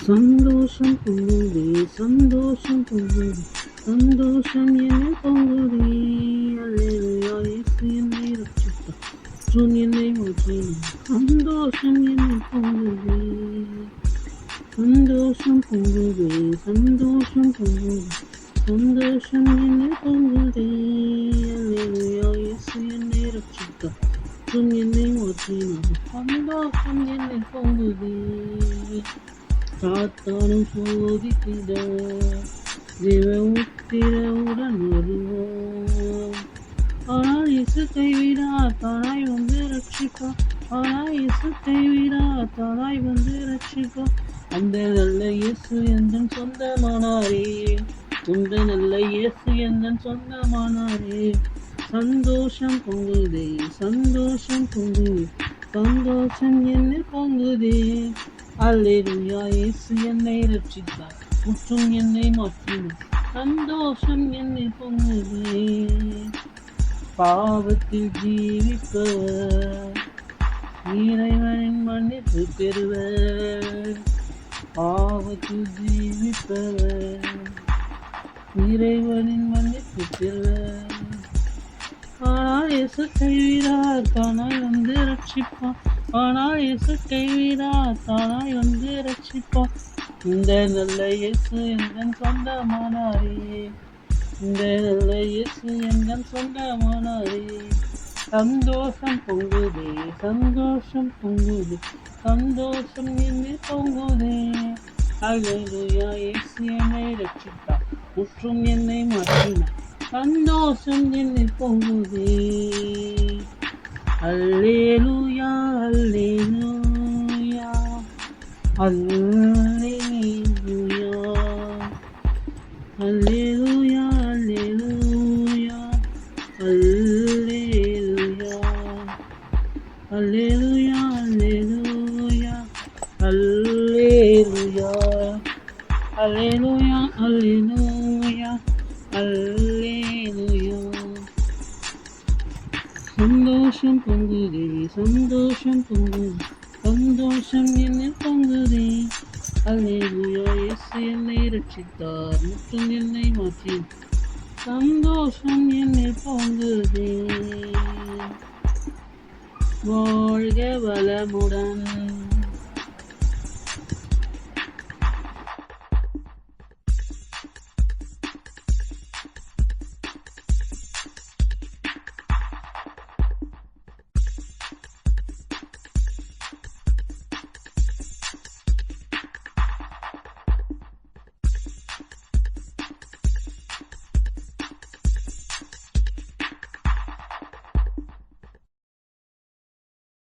சந்தோஷம் பொங்குதே, சந்தோஷம் பொங்குதே, சந்தோஷம் என்னை பொங்குதே. அல்லேலூயா, இயேசு என்னை ரட்சித்தார், மற்றும் என்னை மாற்றினார். சந்தோஷம் என்னை பொங்குதே, சந்தோஷம் பொங்குதே, சந்தோஷம் பொங்குதே, சந்தோஷம் என்னை பொங்குதே. அல்லேலூயா, இயேசு என்னை ரட்சித்தார், மற்றும் என்னை மாற்றினார். சந்தோஷம் என்னை பொங்குதே. சாத்தானும் சோதித்திட தேவ உத்திரவுடன் வருவோம். ஆனால் இயேசு கைவிடார், தானாய் வந்து ரட்சிப்பார். ஆனால் இயேசு கைவிடார், தானாய் வந்து ரட்சிப்பார். அந்த நல்ல இயேசு எந்தன் சொந்தமானாரே, இந்த நல்ல இயேசு எந்தன் சொந்தமானாரே. சந்தோஷம் பொங்குதே, சந்தோஷம் பொங்குதே, சந்தோஷம் என்னை பொங்குதே. அல்லேலூயா, இயேசு என்னை ரட்சித்தார், முற்றும் என்னை மாற்றினார். சந்தோஷம் என்னை பொங்குதே. பாவத்தில் ஜீவிப்பவர் இறைவனின் மன்னிப்பு பெறுவர். பாவத்தில் ஜீவிப்பவர் இறைவனின் மன்னிப்பு பெறுவர். ஆனால் இயேசு கைவிடார், தானாய் வந்து ரட்சிப்பார். ஆனால் இயேசு கைவிடார், தானாய் வந்து ரட்சிப்பார். இந்த நல்ல இயேசு எங்கள் சொந்தமானாரே, இந்த நல்ல இயேசு எங்கள் சொந்தமானாரே. சந்தோஷம் பொங்குதே, சந்தோஷம் பொங்குதே, சந்தோஷம் என்னை பொங்குதே. அல்லேலூயா, இயேசு என்னை ரட்சித்தார், முற்றும் என்னை மாற்றினார். சந்தோஷம் என்னை பொங்குதே. அல்லேலூயா, அல்லேலூயா, அல்லேலூயா, அல்லேலூயா, அல்லேலூயா, அல்லேலூயா, அல்லேலூயா, அல்லேலூயா, அல்லேலூயா, அல்லேலூயா, அல்லேலூயா, அல்லேலூயா. சந்தோஷம் பொங்குதே, சந்தோஷம் பொங்குதே, சந்தோஷம் என்னை பொங்குதே. அல்லேலூயா, இயேசு என்னை ரட்சித்தார், முற்றும் என்னை மாற்றினார். சந்தோஷம் என்னை பொங்குதே. வாழ்க வளமுடன்.